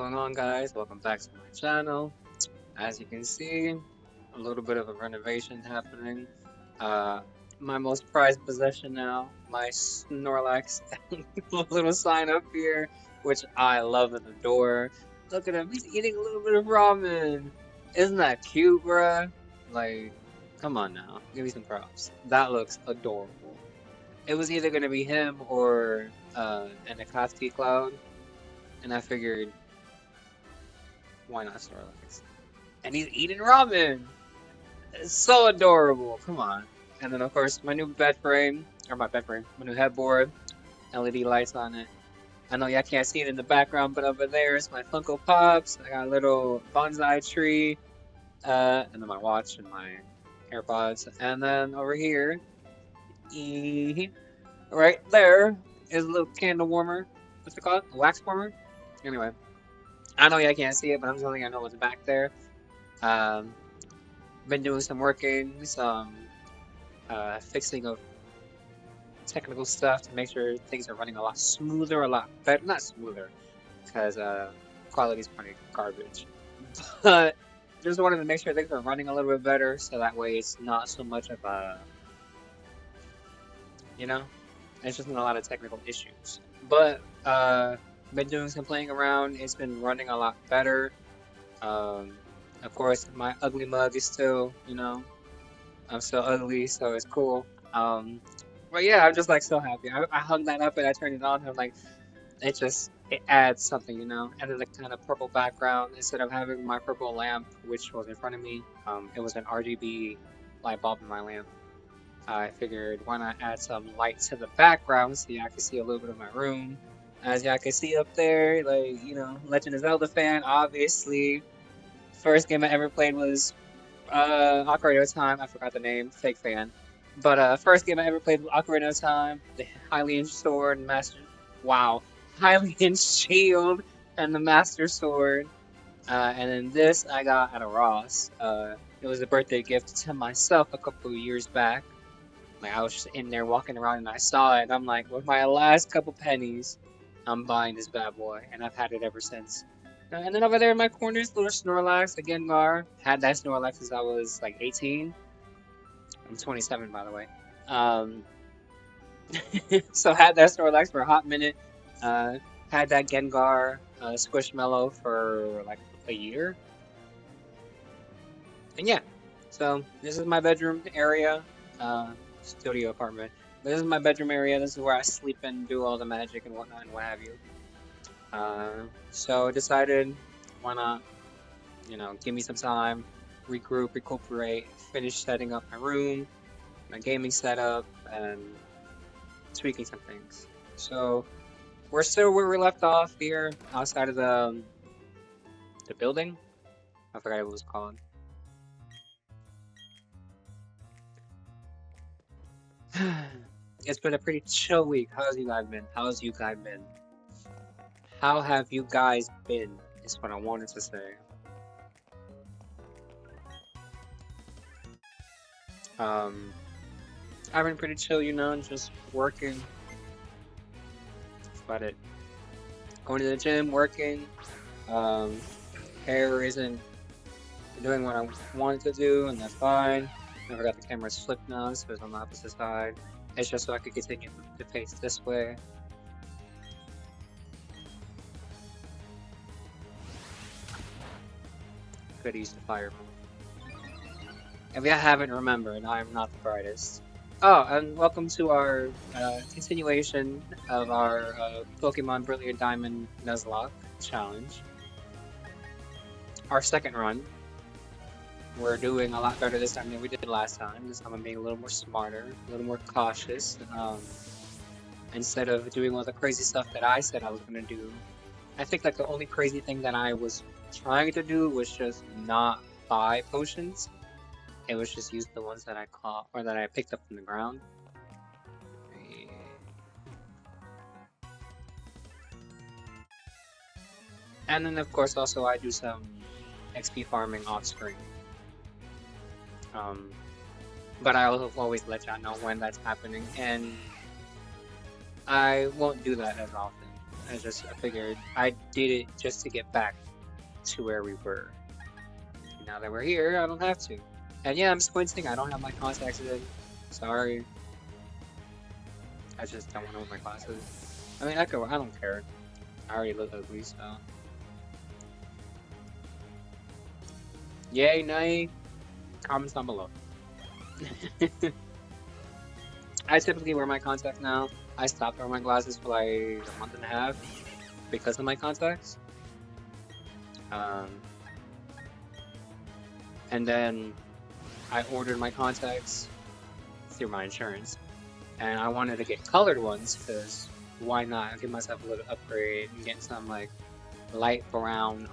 going on, guys? Welcome back to my channel. As you can see, a little bit of a renovation happening. Uh, my most prized possession now, my Snorlax. Little sign up here, which I love and adore. Look at him, he's eating a little bit of ramen. Isn't that cute, bruh? Like, come on now, give me some props. That looks adorable. It was either gonna be him or an Akatsuki Cloud, and I figured, why not Snorlax? And he's eating ramen. It's so adorable. Come on. And then of course my new bed frame, or my bed frame, my new headboard, LED lights on it. I know y'all can't see it in the background, but over there is my Funko Pops. I got a little bonsai tree, and then my watch and my AirPods. And then over here, right there is a little candle warmer. What's it called? A wax warmer? Anyway, I know y'all can't see it, but I'm just letting you know what's back there. Um, been doing some working, some fixing of technical stuff to make sure things are running a lot smoother, a lot better. Not smoother, because quality is pretty garbage. But just wanted to make sure things are running a little bit better, so that way it's not so much of a, you know, it's just not a lot of technical issues. But been doing some playing around. It's been running a lot better. Of course, my ugly mug is still, I'm still ugly, so it's cool. But yeah, I'm just like so happy. I hung that up and I turned it on. And I'm like, it adds something, And then the kind of purple background instead of having my purple lamp, which was in front of me. It was an RGB light bulb in my lamp. I figured why not add some light to the background so y'all can see a little bit of my room. As y'all can see up there, like, Legend of Zelda fan, obviously. First game I ever played was Ocarina of Time. I forgot the name, fake fan. But first game I ever played was Ocarina of Time, the Hylian Sword and Master. Wow, Hylian Shield and the Master Sword. And then this I got at a Ross. It was a birthday gift to myself a couple of years back. Like I was just in there walking around and I saw it. And I'm like, with my last couple pennies, I'm buying this bad boy, and I've had it ever since. And then over there in my corner is little Snorlax, a Gengar. Had that Snorlax since I was like 18. I'm 27, by the way. Um, so had that Snorlax for a hot minute. Had that Gengar Squishmallow for like a year. And yeah, so this is my bedroom area, studio apartment. This is my bedroom area. This is where I sleep and do all the magic and whatnot and what have you. So decided, why not, give me some time, regroup, recuperate, finish setting up my room, my gaming setup, and tweaking some things. So we're still where we left off here, outside of the building. I forgot what it was called. It's been a pretty chill week. How's you guys been? How have you guys been? Is what I wanted to say. I've been pretty chill, just working. That's about it. Going to the gym, working. Hair isn't doing what I wanted to do, and that's fine. I forgot the camera's flipped now, so it's on the opposite side. It's just so I could continue to face this way. Could use the fire move. If you haven't remembered, I am not the brightest. Oh, and welcome to our continuation of our Pokemon Brilliant Diamond Nuzlocke challenge. Our second run. We're doing a lot better this time than we did last time. This time I'm being a little more smarter, a little more cautious. Instead of doing all the crazy stuff that I said I was going to do, I think like the only crazy thing that I was trying to do was just not buy potions. It was just use the ones that I caught or that I picked up from the ground. And then of course also I do some XP farming off screen. But I'll always let y'all know when that's happening, and I won't do that as often. I figured I did it just to get back to where we were. Now that we're here, I don't have to. And yeah, I'm squinting. I don't have my contacts in. Sorry. I just don't want to wear my glasses. I mean, I don't care. I already look ugly, so. Yay, nay. Comments down below. I typically wear my contacts now. I stopped wearing my glasses for like a month and a half because of my contacts. And then I ordered my contacts through my insurance, and I wanted to get colored ones because why not? Give myself a little upgrade and get some like light brown,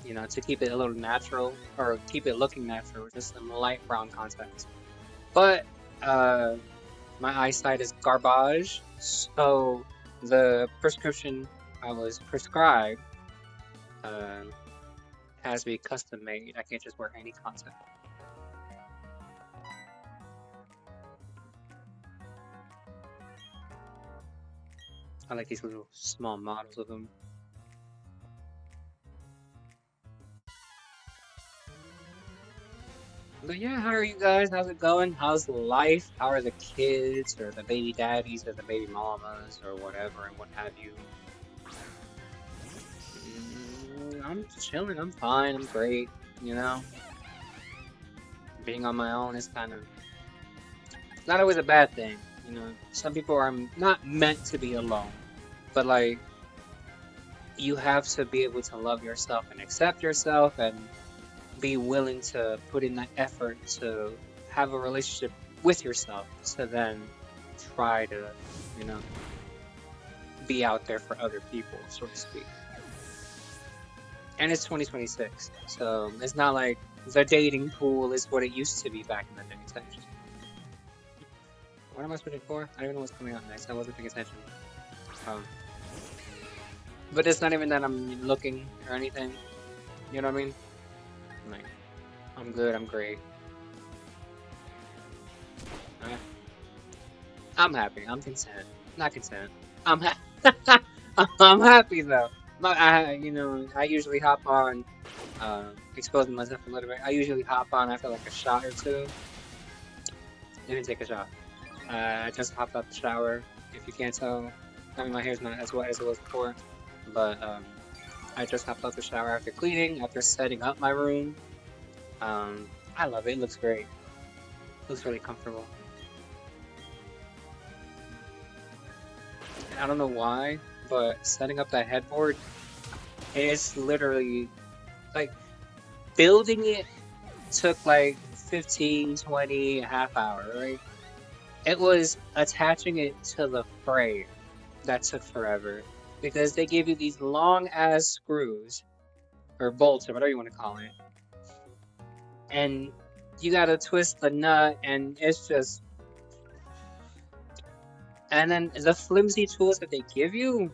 you know, to keep it a little natural or keep it looking natural. Just some light brown contacts. But my eyesight is garbage, so the prescription I was prescribed has to be custom made. I can't just wear any contact. I like these little small models of them. But yeah, how are you guys? How's it going? How's life? How are the kids, or the baby daddies, or the baby mamas, or whatever, and what have you? I'm chilling. I'm fine. I'm great. You know, being on my own is kind of not always a bad thing. You know, some people are not meant to be alone, but like you have to be able to love yourself and accept yourself and be willing to put in that effort to have a relationship with yourself to then try to, you know, be out there for other people, so to speak. And it's 2026, so it's not like the dating pool is what it used to be back in the day. Essentially. What am I switching for? I don't even know what's coming out next. I wasn't paying attention. But it's not even that I'm looking or anything. You know what I mean? Like, I'm good. I'm great. I'm happy. I'm content. Not content. I'm I'm happy though. You know, I usually hop on, exposing myself a little bit. I usually hop on after like a shot or two. Didn't take a shot. I just hopped out the shower. If you can't tell, I mean my hair's not as wet as it was before, but I just hopped out the shower after cleaning, after setting up my room. I love it. It looks great. It looks really comfortable. I don't know why, but setting up that headboard is literally like building it took like 15, 20, a half hour, right? It was attaching it to the frame that took forever because they give you these long ass screws or bolts or whatever you want to call it, and you gotta twist the nut, and it's just. And then the flimsy tools that they give you,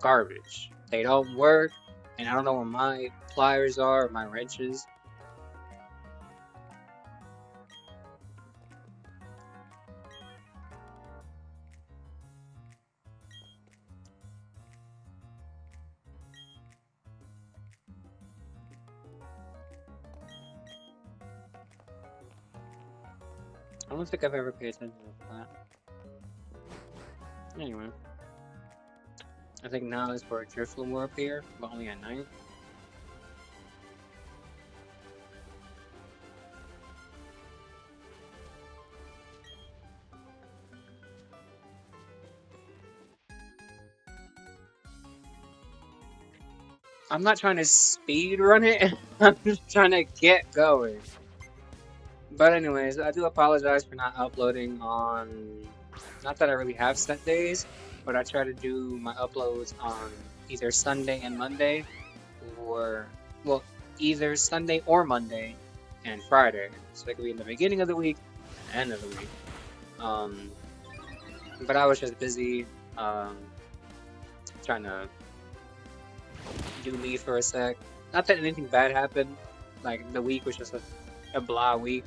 garbage. They don't work, and I don't know where my pliers are or my wrenches. I don't think I've ever paid attention to that. Anyway, I think now is where drift will more appear, but only at night. I'm not trying to speed run it. I'm just trying to get going. But anyways, I do apologize for not uploading on. Not that I really have set days, but I try to do my uploads on either Sunday and Monday, or well, either Sunday or Monday and Friday. So it could be in the beginning of the week and the end of the week. But I was just busy trying to do me for a sec. Not that anything bad happened. Like the week was just a blah week.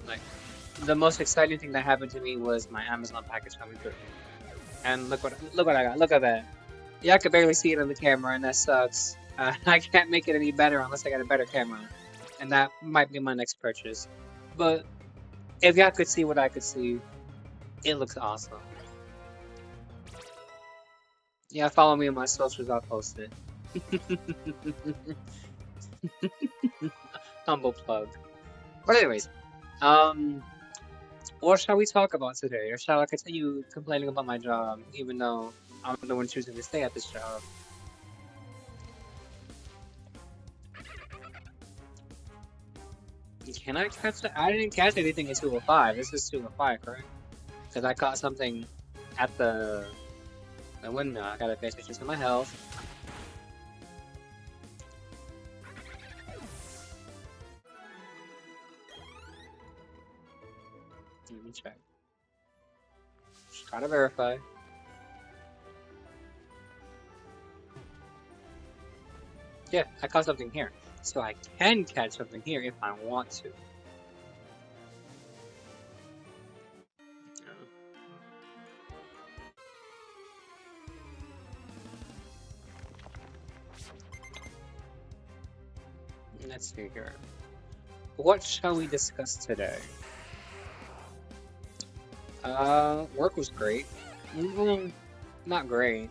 Like the most exciting thing that happened to me was my Amazon package coming through. And look what I got. Look at that. Yeah, I could barely see it on the camera, and that sucks. I can't make it any better unless I get a better camera, and that might be my next purchase. But if y'all could see what I could see, it looks awesome. Yeah, follow me on my socials. I'll post it. Humble plug. But anyways, what shall we talk about today? Or shall I continue complaining about my job, even though I'm the one choosing to stay at this job? Can I catch it? I didn't catch anything in 205. This is 205, correct? Because I caught something at the windmill. I gotta pay attention to my health. Let me check. Just gotta verify. Yeah, I caught something here. So I can catch something here if I want to. Let's see here. What shall we discuss today? Work was great. Not great.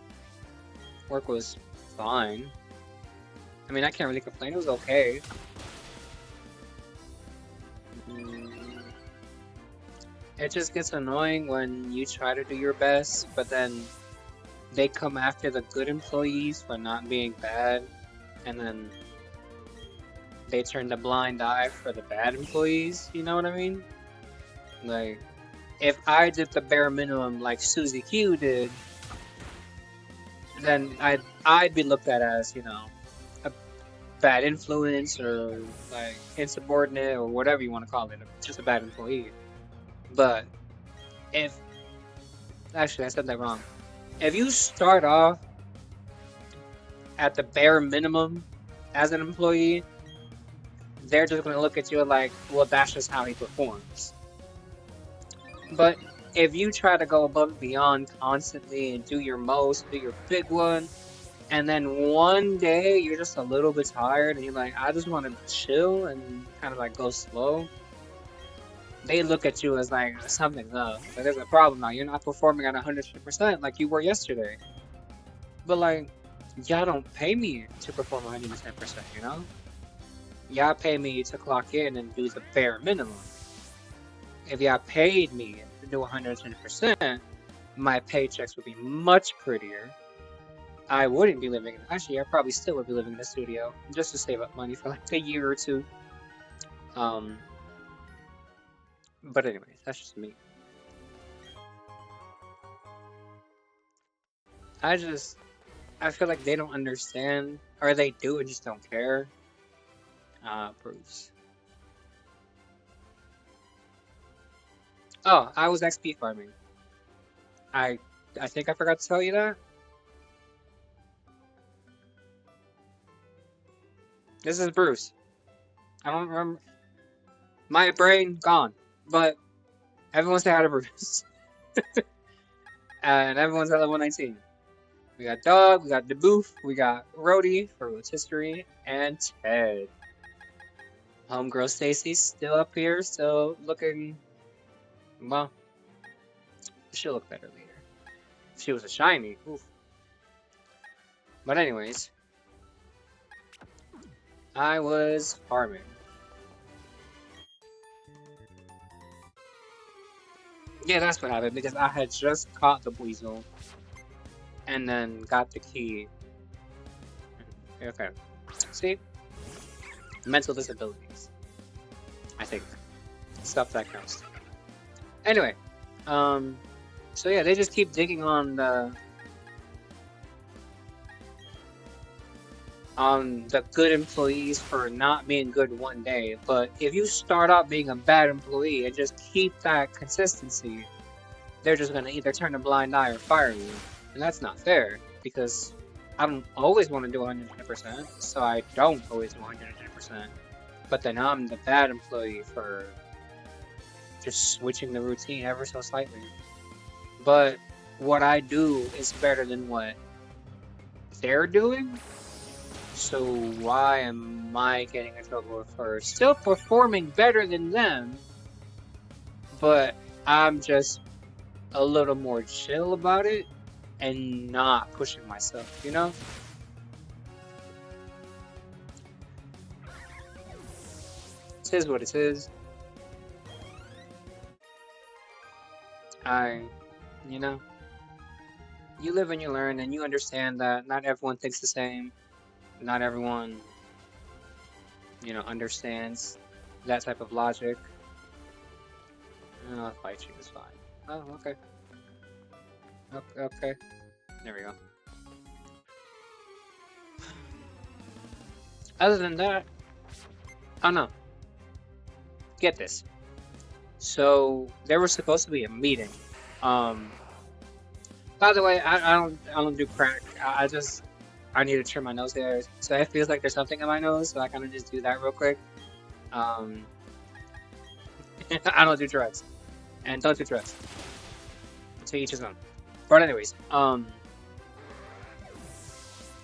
Work was fine. I mean, I can't really complain. It was okay. It just gets annoying when you try to do your best, but then they come after the good employees for not being bad, and then they turn the blind eye for the bad employees. You know what I mean? Like, if I did the bare minimum like Susie Q did, then I'd be looked at as, you know, a bad influence or like insubordinate or whatever you want to call it, just a bad employee. But if actually I said that wrong. If you start off at the bare minimum as an employee, they're just gonna look at you like, well, that's just how he performs. But if you try to go above and beyond constantly and do your most, do your big one, and then one day you're just a little bit tired and you're like, I just want to chill and kind of like go slow, they look at you as like something's up. Like there's a problem now. You're not performing at 100% like you were yesterday. But like, y'all don't pay me to perform 110%, you know? Y'all pay me to clock in and do the bare minimum. If y'all paid me to do 110%, my paychecks would be much prettier. I wouldn't be living, actually I probably still would be living in a studio, just to save up money for like a year or two. But anyways, that's just me. I feel like they don't understand, or they do and just don't care. Proofs. Oh, I was XP farming. I think I forgot to tell you that. This is Bruce. I don't remember. My brain gone. But everyone say hi to Bruce. And everyone's at level 19. We got Dog, we got DeBoof, we got Rhodey for rotisserie, and Ted. Homegirl Stacy's still up here, still looking. Well, she'll look better later. If she was a shiny. Oof. But anyways, I was farming. Yeah, that's what happened, because I had just caught the weasel and then got the key. Okay. See? Mental disabilities. I think. Stuff that counts. Anyway, so yeah, they just keep digging on the good employees for not being good one day, but if you start out being a bad employee and just keep that consistency, they're just gonna either turn a blind eye or fire you, and that's not fair, because I don't always want to do 110%, so I don't always do 110%, but then I'm the bad employee for just switching the routine ever so slightly. But what I do is better than what they're doing. So why am I getting in trouble for still performing better than them, but I'm just a little more chill about it and not pushing myself, you know? It is what it is. You know, you live and you learn, and you understand that not everyone thinks the same. Not everyone, understands that type of logic. I'll fight you, it's fine. Oh, okay. Okay, okay. There we go. Other than that, oh no. Get this. So there was supposed to be a meeting. By the way, I don't do crack. I need to trim my nose hairs. So it feels like there's something in my nose, so I kind of just do that real quick. Um, I don't do drugs, and don't do drugs. To each his own. But anyways,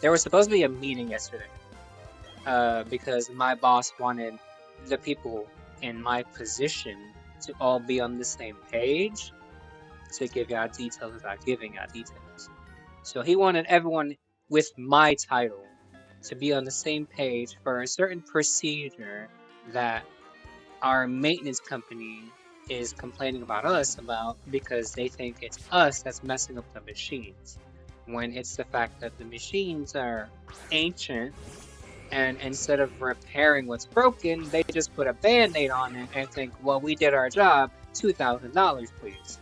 there was supposed to be a meeting yesterday. Because my boss wanted the people in my position to all be on the same page to give out details without giving out details. So he wanted everyone with my title to be on the same page for a certain procedure that our maintenance company is complaining about us about because they think it's us that's messing up the machines, when it's the fact that the machines are ancient, and instead of repairing what's broken, they just put a band-aid on it and think, well, we did our job, $2,000 please.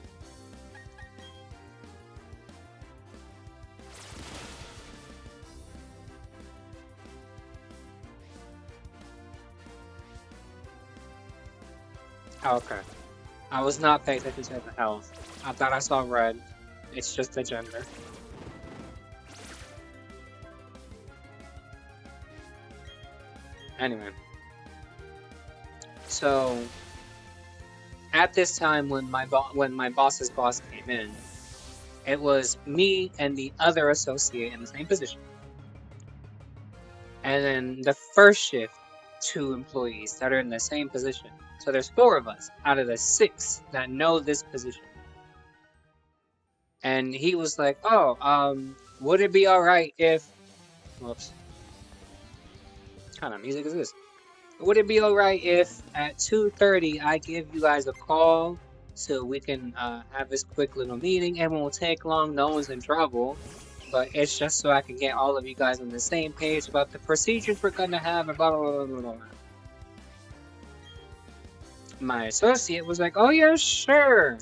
Okay. I was not paying attention to the health. I thought I saw red. It's just the gender. Anyway. So, at this time when my boss's boss came in, it was me and the other associate in the same position. And then the first shift, 2 employees that are in the same position. So there's 4 of us out of the 6 that know this position. And he was like, "Oh, would it be all right if?" Whoops. What kind of music is this? Would it be all right if at 2:30 I give you guys a call so we can have this quick little meeting? It won't take long. No one's in trouble. But it's just so I can get all of you guys on the same page about the procedures we're gonna have and blah blah blah blah blah. My associate was like, "Oh yeah, sure."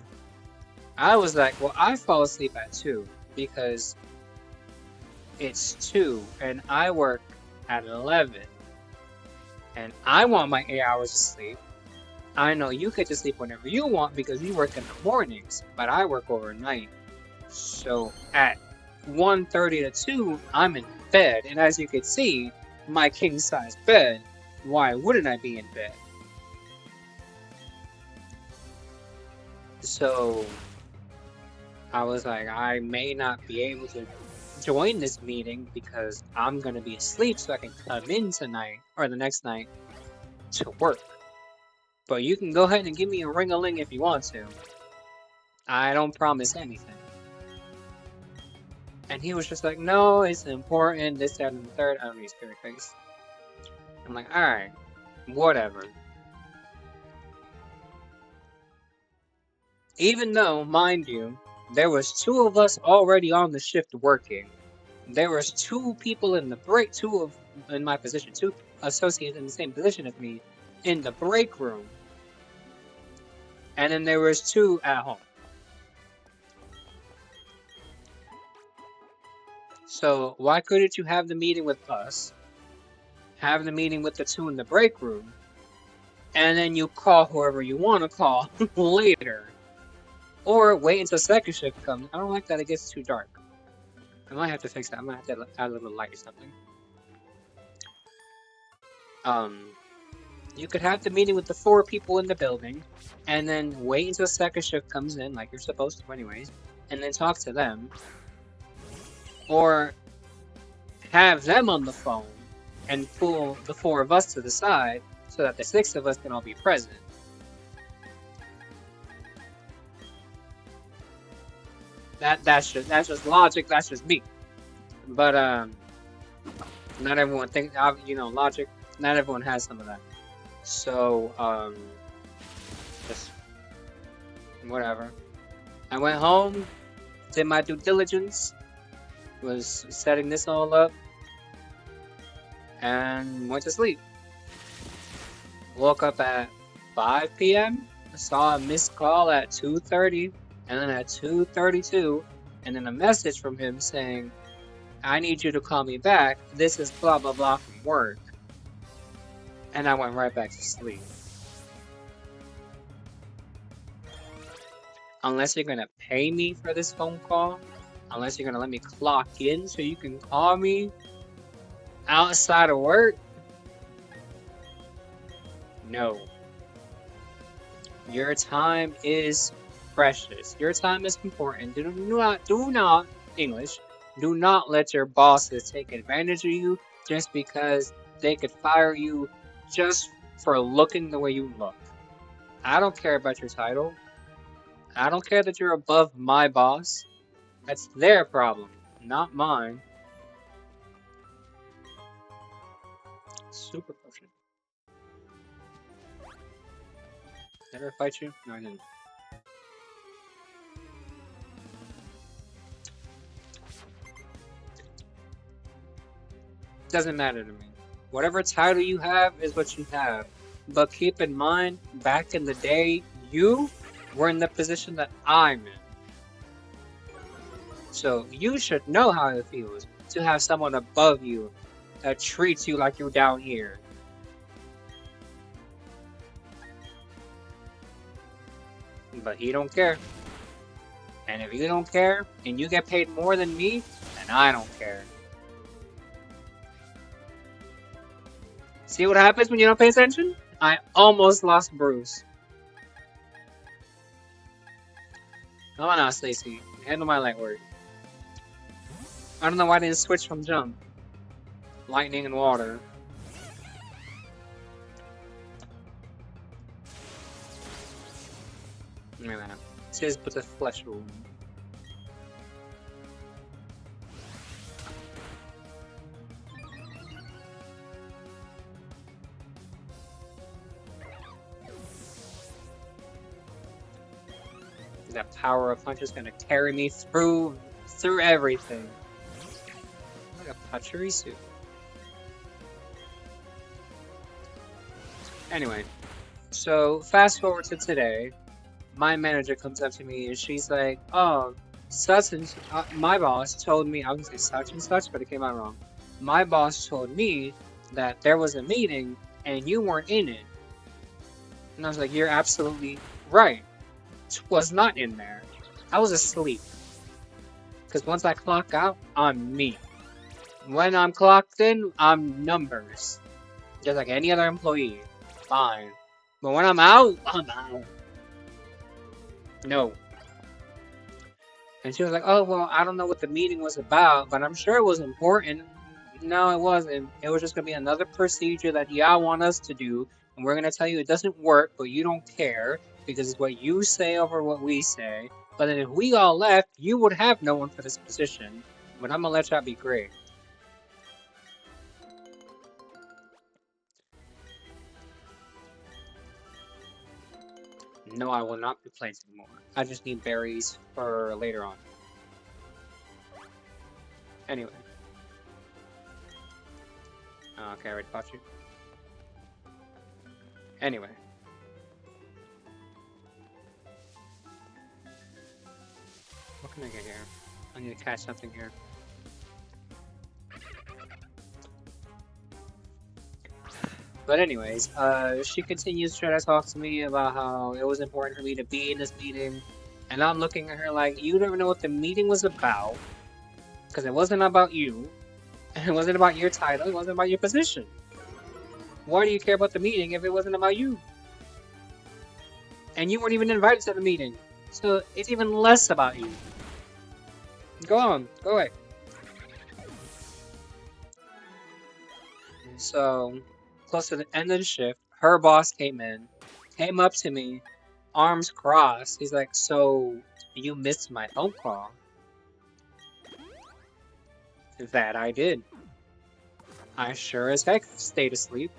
I was like, "Well, I fall asleep at 2 because it's 2 and I work at 11 and I want my 8 hours of sleep. I know you get to sleep whenever you want because you work in the mornings, but I work overnight. So at 1:30 to 2, I'm in bed, and as you can see, my king-size bed, why wouldn't I be in bed?" So I was like, I may not be able to join this meeting because I'm gonna be asleep, so I can come in tonight or the next night to work. But you can go ahead and give me a ring-a-ling if you want to. I don't promise anything. And he was just like, "No, it's important, this, that, and the third." I don't need spirit face. I'm like, alright, whatever. Even though, mind you, there was 2 of us already on the shift working. There was 2 people in the break, in my position, 2 associates in the same position as me in the break room. And then there was 2 at home. So why couldn't you have the meeting with us, have the meeting with the 2 in the break room, and then you call whoever you want to call later? Or wait until second shift comes. I don't like that it gets too dark. I might have to fix that. I might have to add a little light or something. You could have the meeting with the 4 people in the building, and then wait until second shift comes in, like you're supposed to anyways, and then talk to them. Or have them on the phone and pull the 4 of us to the side so that the 6 of us can all be present. That's just logic. That's just me. But not everyone thinks. Logic. Not everyone has some of that. So just whatever. I went home, did my due diligence, was setting this all up, and went to sleep. Woke up at 5 p.m. Saw a missed call at 2:30, and then at 2:32, and then a message from him saying, "I need you to call me back. This is blah blah blah from work." And I went right back to sleep. Unless you're gonna pay me for this phone call, unless you're gonna let me clock in so you can call me outside of work, no. Your time is precious. Your time is important. Do not, English, do not let your bosses take advantage of you just because they could fire you just for looking the way you look. I don't care about your title. I don't care that you're above my boss. That's their problem, not mine. Super potion. Did I ever fight you? No, I didn't. Doesn't matter to me. Whatever title you have is what you have. But keep in mind, back in the day, you were in the position that I'm in. So you should know how it feels to have someone above you that treats you like you're down here. But he don't care. And if you don't care, and you get paid more than me, then I don't care. See what happens when you don't pay attention? I almost lost Bruce. Come on now, Stacy. Handle my light work. I don't know why I didn't switch from jump. Lightning and water. Yeah, it says put the flesh wound. That power of punch is gonna carry me through everything. Like a Pachirisu. Anyway, so fast forward to today. My manager comes up to me and she's like, "Oh, such and my boss told me, I was gonna say such and such, but it came out wrong. My boss told me that there was a meeting and you weren't in it." And I was like, "You're absolutely right. Was not in there. I was asleep. Because once I clock out, I'm me. When I'm clocked in, I'm numbers. Just like any other employee. Fine. But when I'm out, I'm out. No." And she was like, "Oh, well, I don't know what the meeting was about, but I'm sure it was important." No, it wasn't. It was just going to be another procedure that y'all want us to do. And we're going to tell you it doesn't work, but you don't care. Because it's what you say over what we say. But then if we all left, you would have no one for this position. But I'm gonna let y'all be great. No, I will not be playing anymore. I just need berries for later on. Anyway. Oh, okay, I already fought you. Anyway. What can I get here? I need to catch something here. But anyways, she continues to try to talk to me about how it was important for me to be in this meeting. And I'm looking at her like, you don't even know what the meeting was about. Because it wasn't about you. And it wasn't about your title. It wasn't about your position. Why do you care about the meeting if it wasn't about you? And you weren't even invited to the meeting. So it's even less about you. Go on, go away. So, close to the end of the shift, her boss came up to me, arms crossed. He's like, "So, you missed my phone call?" That I did. I sure as heck stayed asleep.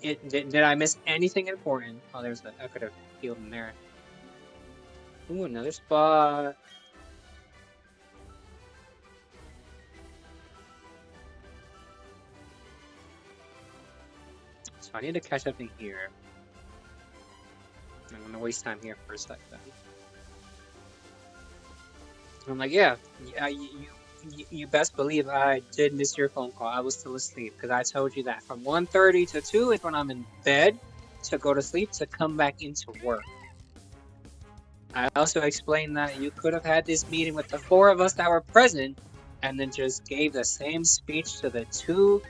Did I miss anything important? Oh, I could have healed in there. Ooh, another spot. So I need to catch up in here. I'm gonna waste time here for a sec then. I'm like, yeah, you best believe I did miss your phone call. I was still asleep because I told you that from 1:30 to 2 is when I'm in bed to go to sleep to come back into work. I also explained that you could have had this meeting with the 4 of us that were present and then just gave the same speech to the 2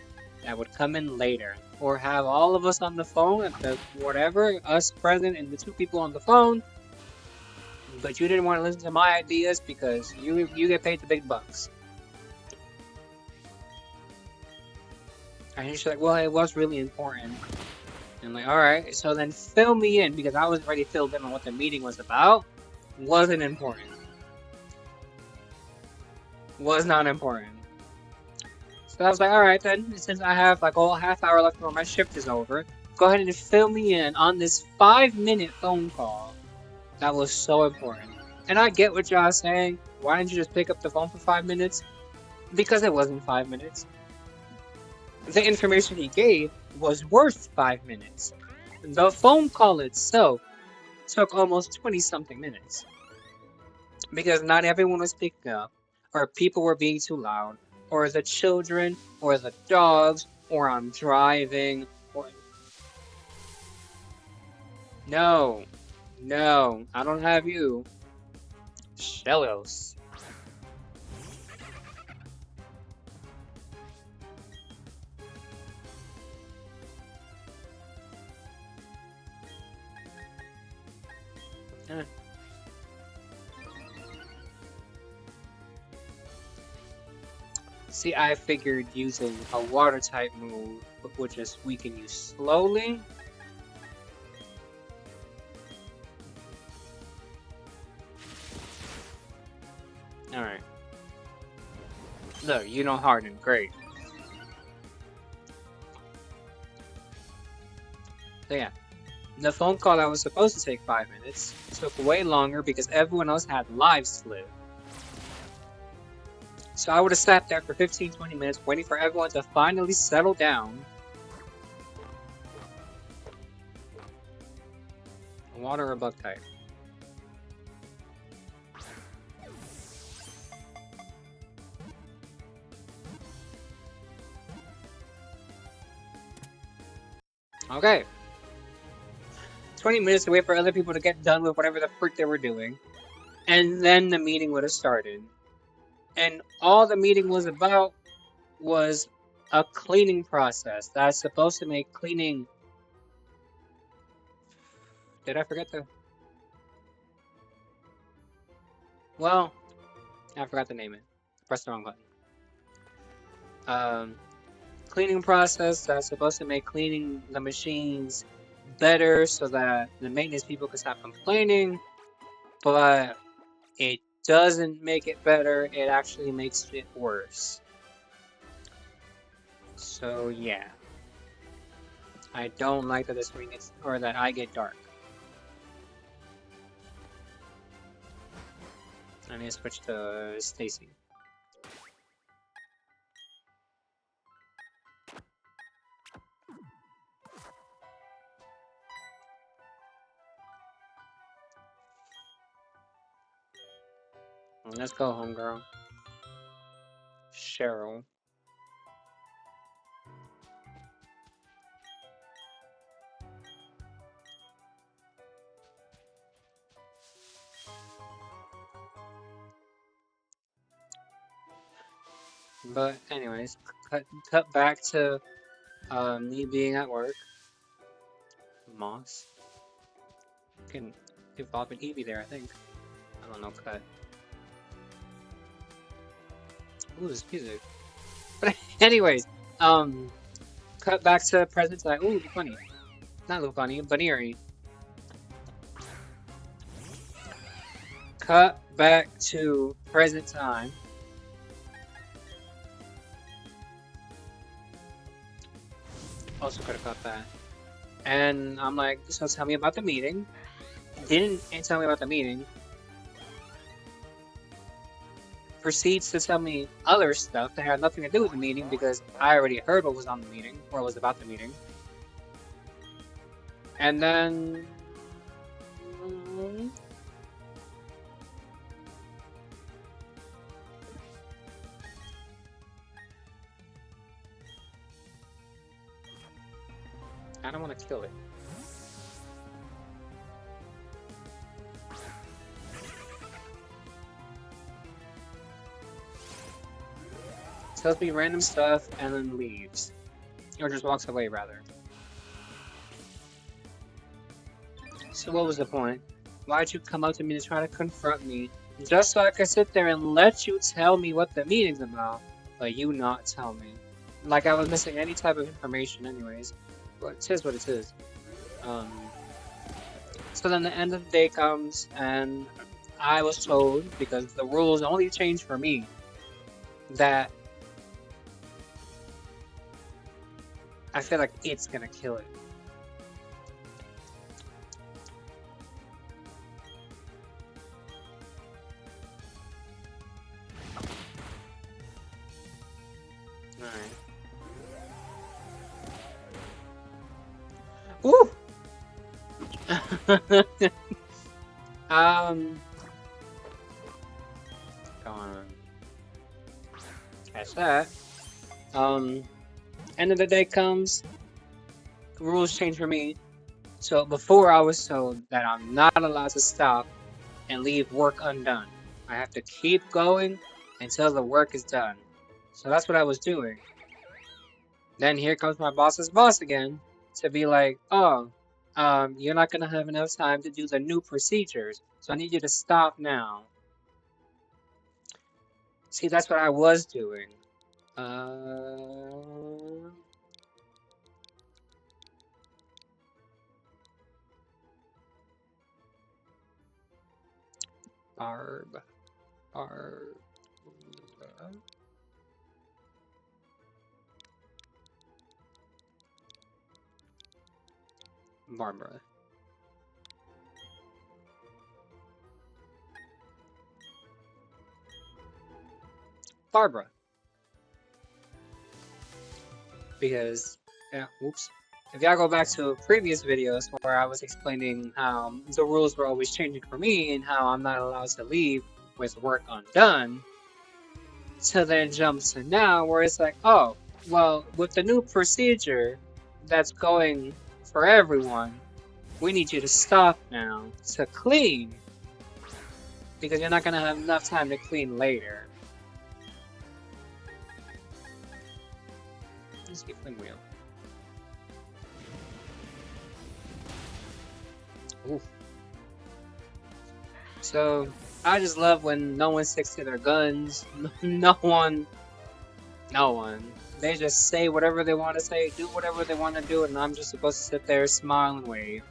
that would come in later. Or have all of us on the phone at the whatever, us present and the 2 people on the phone. But you didn't want to listen to my ideas because you get paid the big bucks. And she's like, well, it was really important. And I'm like, alright, so then fill me in because I was already filled in on what the meeting was about. Wasn't important. Was not important. So I was like, alright then, since I have like a half hour left before my shift is over, go ahead and fill me in on this 5-minute phone call. That was so important. And I get what y'all saying. Why didn't you just pick up the phone for 5 minutes? Because it wasn't 5 minutes. The information he gave was worth 5 minutes. The phone call itself took almost 20-something minutes. Because not everyone was picking up, or people were being too loud, or the children, or the dogs, or I'm driving, or... No, I don't have you. Elios. Eh. See, I figured using a water type move would just weaken you slowly. Alright. Look, you know harden, great. So yeah, the phone call that was supposed to take 5 minutes took way longer because everyone else had live slip. So I would have sat there for 15-20 minutes waiting for everyone to finally settle down. Water or bug type? Okay. 20 minutes to wait for other people to get done with whatever the frick they were doing. And then the meeting would have started. And all the meeting was about was a cleaning process that's supposed to make cleaning... Did I forget the... Well, I forgot to name it. Press the wrong button. Cleaning process that's supposed to make cleaning the machines better so that the maintenance people can stop complaining, but it doesn't make it better, it actually makes it worse. So yeah. I don't like that the screen gets, or that I get dark. I need to switch to Stacy. Let's go, homegirl. Cheryl. But anyways, cut back to Me being at work. Moss. Can evolve an Eevee there, I think. I don't know, cut. Ooh, this music. But anyways, cut back to present time. Ooh, funny. Not Lufani, Baniri. Cut back to present time. Also could have cut that. And I'm like, so tell me about the meeting. Didn't tell me about the meeting. Proceeds to tell me other stuff that had nothing to do with the meeting because I already heard what was on the meeting, or was about the meeting. And then... I don't want to kill it. Tells me random stuff and then leaves. Or just walks away, rather. So what was the point? Why'd you come up to me to try to confront me? Just so I could sit there and let you tell me what the meeting's about, but you not tell me. Like I was missing any type of information anyways. But it is what it is. So then the end of the day comes, and I was told, because the rules only changed for me, that I feel like it's gonna kill it. Alright. Woo! Go on. Catch that. End of the day comes, rules change for me. So before I was told that I'm not allowed to stop and leave work undone. I have to keep going until the work is done. So that's what I was doing. Then here comes my boss's boss again to be like, oh, you're not gonna have enough time to do the new procedures, so I need you to stop now. See, that's what I was doing. Barb. Barbara. Barbara. Because, yeah, whoops. If y'all go back to previous videos where I was explaining how the rules were always changing for me and how I'm not allowed to leave with work undone, so then it jumps to now where it's like, oh, well, with the new procedure that's going for everyone, we need you to stop now to clean because you're not going to have enough time to clean later. Let's get clean wheel. Oof. So I just love when no one sticks to their guns. No one. They just say whatever they want to say, do whatever they want to do, and I'm just supposed to sit there, smile, and wave.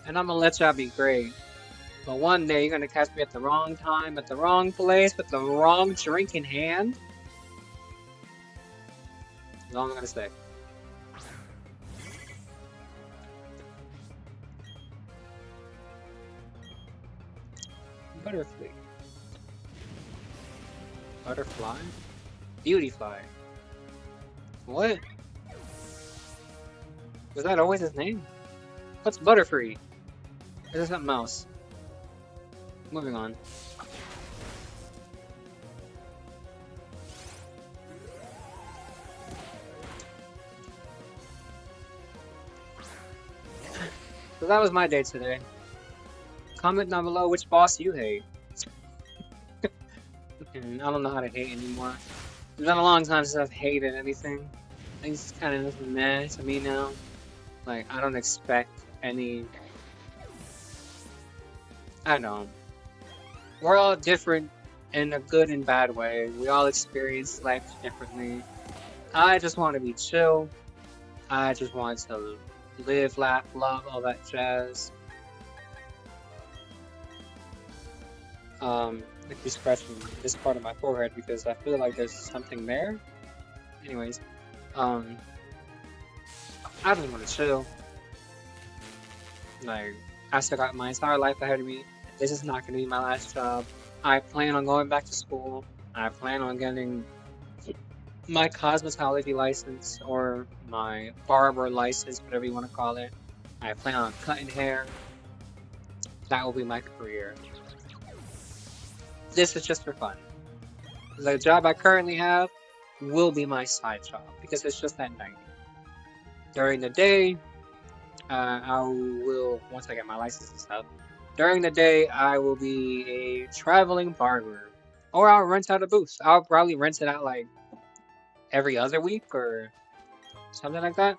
And I'm gonna let y'all be great. But one day you're gonna catch me at the wrong time, at the wrong place, with the wrong drink in hand. That's all I'm gonna say. Butterfly. Butterfly? Beautyfly. What? Was that always his name? What's Butterfree? Is that something else? Moving on. So that was my day today. Comment down below which boss you hate. And I don't know how to hate anymore. It's been a long time since I've hated anything. It's kind of meh to me now. Like, I don't expect any. I don't know. We're all different in a good and bad way. We all experience life differently. I just want to be chill. I just want to live, laugh, love, all that jazz. Like be scratching this part of my forehead because I feel like there's something there. Anyways, um, I just want to chill. Like, I still got my entire life ahead of me. This is not going to be my last job. I plan on going back to school. I plan on getting my cosmetology license or my barber license, whatever you want to call it. I plan on cutting hair. That will be my career. This is just for fun. The job I currently have will be my side job because it's just at night. During the day, I will, once I get my license and stuff, during the day, I will be a traveling barber. Or I'll rent out a booth. I'll probably rent it out like every other week or something like that.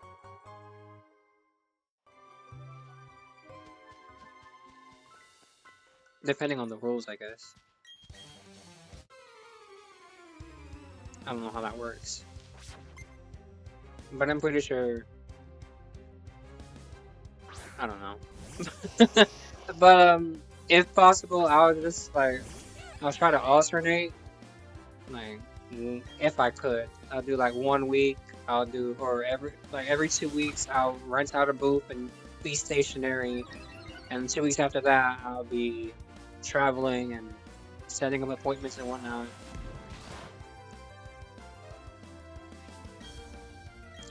Depending on the rules, I guess. I don't know how that works. But I'm pretty sure. I don't know. But if possible, I'll try to alternate. Like, if I could, I'll do like 1 week. I'll do or every 2 weeks. I'll rent out a booth and be stationary, and 2 weeks after that, I'll be traveling and setting up appointments and whatnot.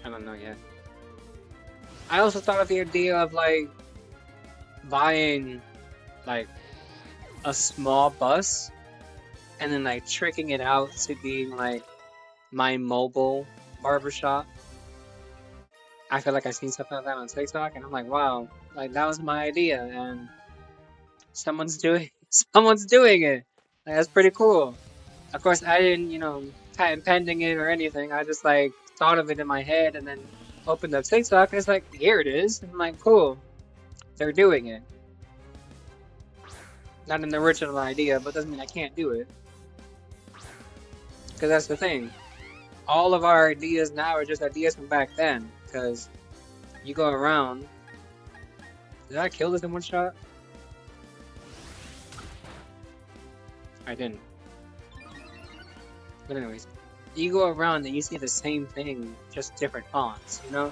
I don't know yet. I also thought of the idea of like buying like a small bus and then like tricking it out to being like my mobile barbershop. I feel like I've seen stuff like that on TikTok and I'm like, wow, like that was my idea and someone's doing someone's doing it. Like, that's pretty cool. Of course I didn't, patent pending it or anything. I just like thought of it in my head and then opened up TikTok and it's like, here it is. And I'm like, cool. They're doing it. Not an original idea, but doesn't mean I can't do it. Because that's the thing. All of our ideas now are just ideas from back then. Because you go around. Did I kill this in one shot? I didn't. But anyways, you go around and you see the same thing, just different fonts, you know?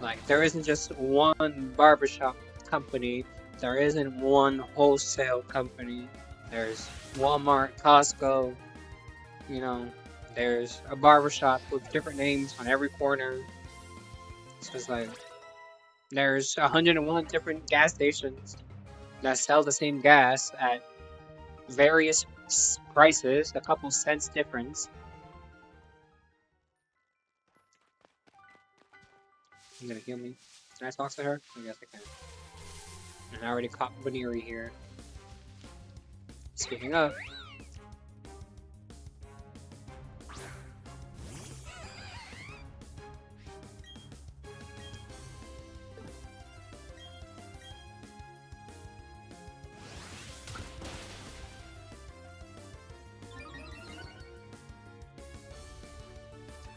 Like, there isn't just one barbershop company. There isn't one wholesale company. There's Walmart, Costco, there's a barbershop with different names on every corner. So it's like, there's 101 different gas stations that sell the same gas at various prices, a couple cents difference. You gonna heal me? Can I talk to her? I guess I can. And I already caught Baneri here. Speaking of.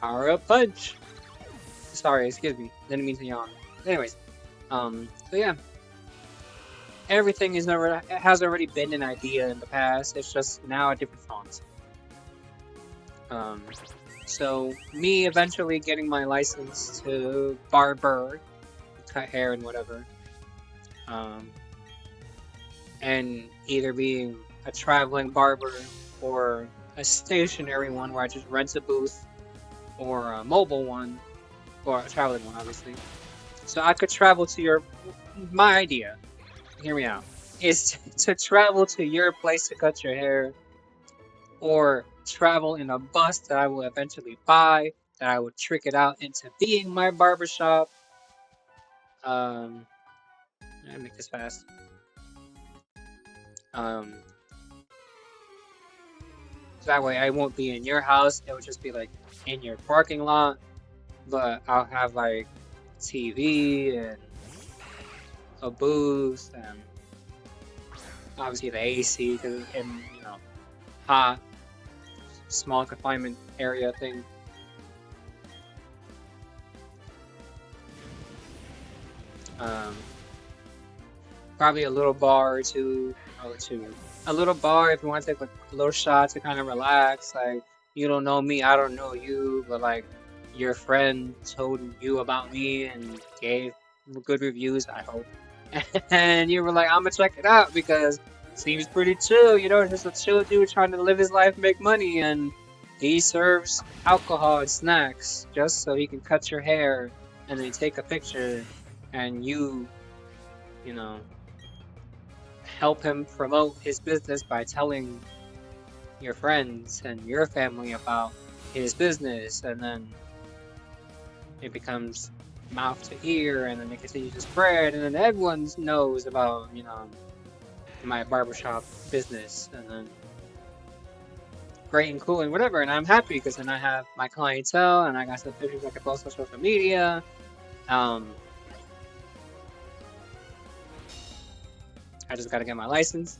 Power up punch! Sorry, excuse me. Didn't mean to yawn. Anyways, so yeah. Everything has already been an idea in the past. It's just now a different font. So me eventually getting my license to barber, cut hair and whatever. And either being a traveling barber or a stationary one where I just rent a booth, or a mobile one, or a traveling one, obviously. So I could travel to my idea, hear me out, is to travel to your place to cut your hair, or travel in a bus that I will eventually buy, that I would trick it out into being my barbershop. Let me make this fast. So that way I won't be in your house, it would just be like in your parking lot. but I'll have like TV and a booth and obviously the AC because in hot small confinement area thing. Um, Probably a little bar or two, a little bar if you want to take like a little shot to kind of relax. Like you don't know me, I don't know you, but like your friend told you about me and gave good reviews, I hope. And you were like, I'm gonna check it out because it seems pretty chill, just a chill dude trying to live his life, make money, and he serves alcohol and snacks just so he can cut your hair and then take a picture and you know, help him promote his business by telling your friends and your family about his business, and then it becomes mouth to ear, and then it continues to spread, and then everyone knows about, my barbershop business, and then great and cool and whatever, and I'm happy because then I have my clientele, and I got some pictures I can post on social media. I just gotta get my license,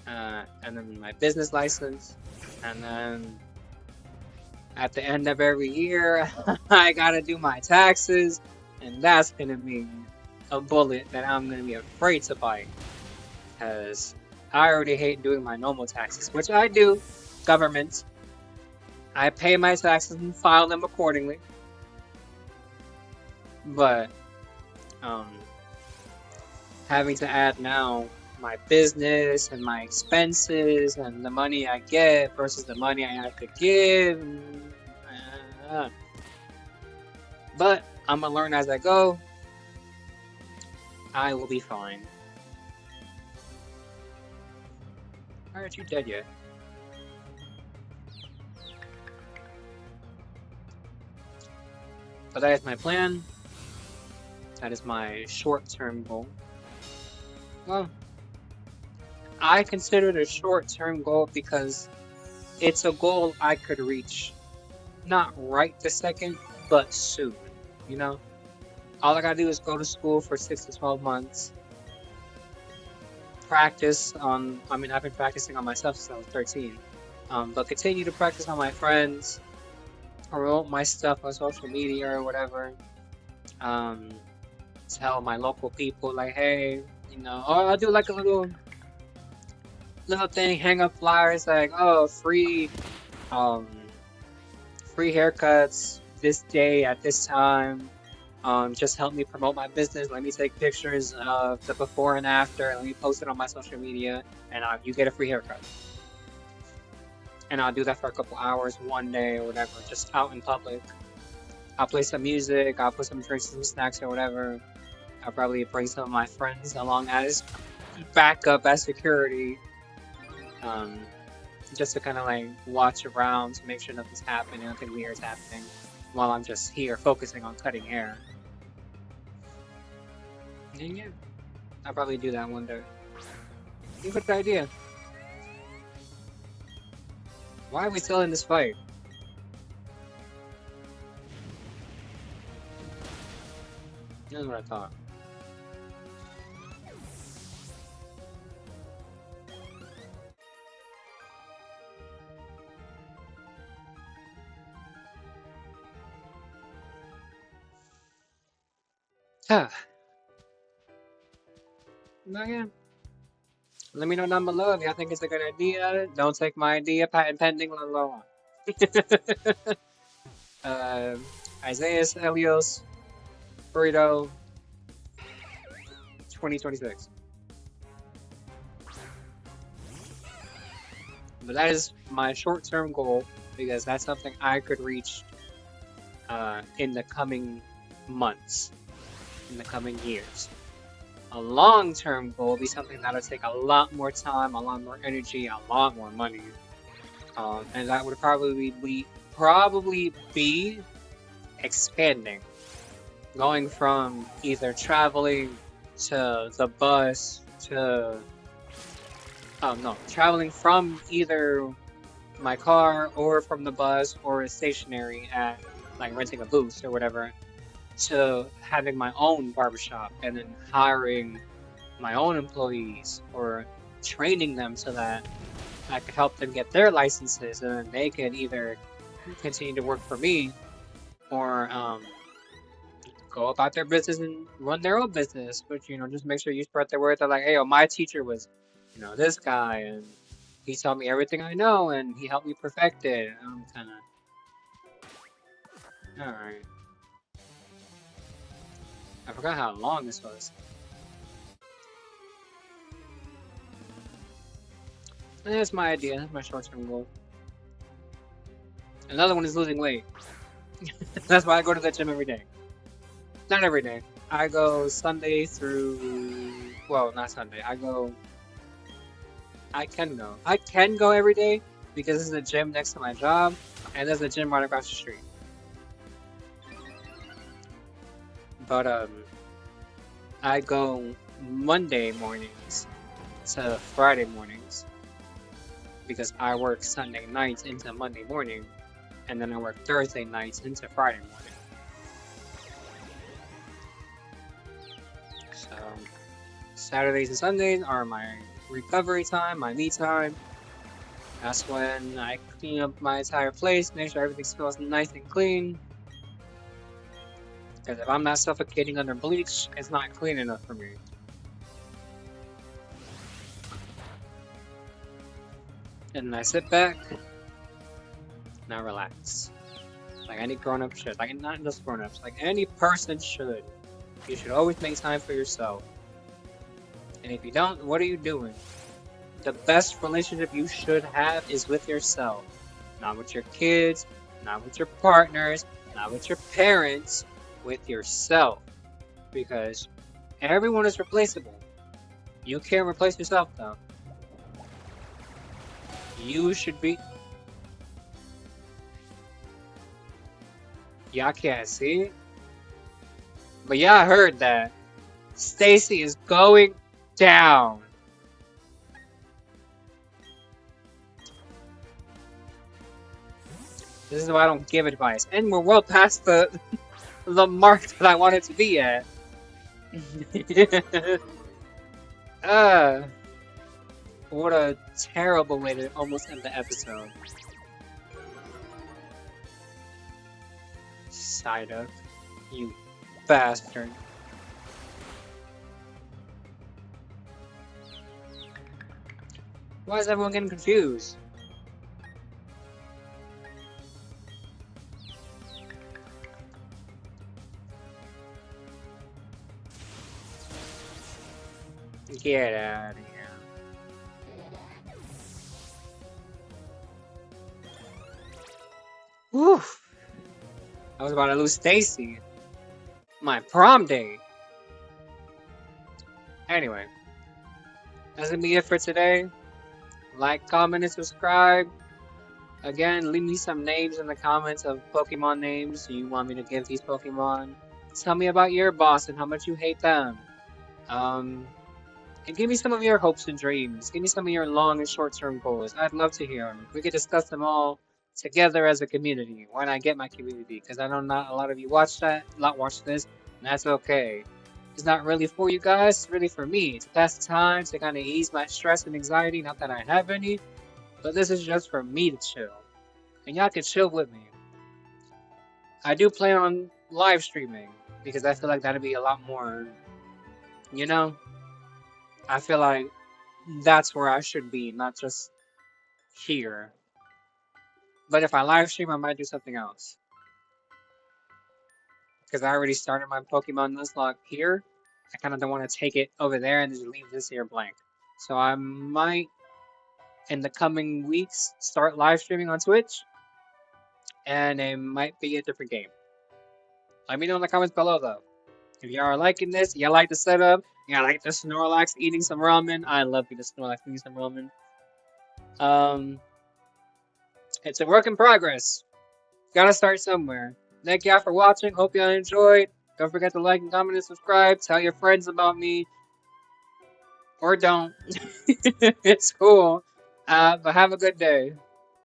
and then my business license, and then at the end of every year, I gotta do my taxes, and that's gonna be a bullet that I'm gonna be afraid to bite, because I already hate doing my normal taxes, which I do, government. I pay my taxes and file them accordingly, but having to add now my business and my expenses and the money I get versus the money I have to give. But I'm gonna learn as I go. I will be fine. Why aren't you dead yet? But that is my plan. That is my short-term goal. Well, I consider it a short-term goal because it's a goal I could reach. Not right this second, but soon, All I gotta do is go to school for 6 to 12 months. Practice on, I've been practicing on myself since I was 13. But continue to practice on my friends, promote my stuff on social media or whatever. Tell my local people like, hey, or I'll do like a little thing, hang up flyers like, oh, free haircuts this day at this time. Just help me promote my business. Let me take pictures of the before and after. Let me post it on my social media, and you get a free haircut. And I'll do that for a couple hours, one day or whatever, just out in public. I'll play some music. I'll put some drinks, some snacks or whatever. I'll probably bring some of my friends along as backup, as security. Just to kind of like watch around to make sure nothing's happening, nothing weird's happening, while I'm just here focusing on cutting hair. And yeah, I'll probably do that one day. You got the idea. Why are we still in this fight? That's what I thought. But yeah. Let me know down below if y'all think it's a good idea. Don't take my idea, patent pending, blah blah blah. Isaiah's Elios Burrito 2026. But that is my short-term goal because that's something I could reach in the coming months, in the coming years. A long-term goal will be something that'll take a lot more time, a lot more energy, a lot more money, and that would probably be expanding, going from either traveling to the bus to traveling from either my car or from the bus or stationary at like renting a booth or whatever, to having my own barbershop and then hiring my own employees or training them so that I could help them get their licenses and then they could either continue to work for me or go about their business and run their own business. But just make sure you spread the word that like, hey, yo, my teacher was, this guy, and he taught me everything I know, and he helped me perfect it. I'm kind of all right. I forgot how long this was. And that's my idea. That's my short-term goal. Another one is losing weight. That's why I go to the gym every day. Not every day. I go Sunday through... Well, not Sunday. I can go. I can go every day because this is a gym next to my job, and there's a gym right across the street. But, I go Monday mornings to Friday mornings because I work Sunday nights into Monday morning, and then I work Thursday nights into Friday morning. So Saturdays and Sundays are my recovery time, my me time. That's when I clean up my entire place, make sure everything smells nice and clean. Because if I'm not suffocating under bleach, it's not clean enough for me. And then I sit back, and I relax. Like any grown-up should. Like, not just grown-ups, like any person should. You should always make time for yourself. And if you don't, what are you doing? The best relationship you should have is with yourself. Not with your kids, not with your partners, not with your parents, with yourself. Because everyone is replaceable. You can't replace yourself though. You should be... Y'all can't see it? But yeah, I heard that Stacy is going down. This is why I don't give advice. And we're well past the mark that I wanted to be at. What a terrible way to almost end the episode. Psyduck, you bastard. Why is everyone getting confused? Get out of here. Whew. I was about to lose Stacy. My prom date. Anyway. That's gonna be it for today. Like, comment, and subscribe. Again, leave me some names in the comments of Pokemon names you want me to give these Pokemon. Tell me about your boss and how much you hate them. And give me some of your hopes and dreams. Give me some of your long and short-term goals. I'd love to hear them. We could discuss them all together as a community when I get my community, because I know not a lot of you watch this, and that's okay. It's not really for you guys, it's really for me, to pass the time, to kind of ease my stress and anxiety, not that I have any, but this is just for me to chill, and y'all can chill with me. I do plan on live streaming, because I feel like that'd be a lot more, I feel like that's where I should be, not just here. But if I live stream, I might do something else. Because I already started my Pokemon Nuzlocke here. I kind of don't want to take it over there and just leave this here blank. So I might, in the coming weeks, start live streaming on Twitch. And it might be a different game. Let me know in the comments below, though. If y'all are liking this, y'all like the setup, y'all like the Snorlax eating some ramen. I love the Snorlax eating some ramen. It's a work in progress. Gotta start somewhere. Thank y'all for watching. Hope y'all enjoyed. Don't forget to like and comment and subscribe. Tell your friends about me. Or don't. It's cool. But have a good day.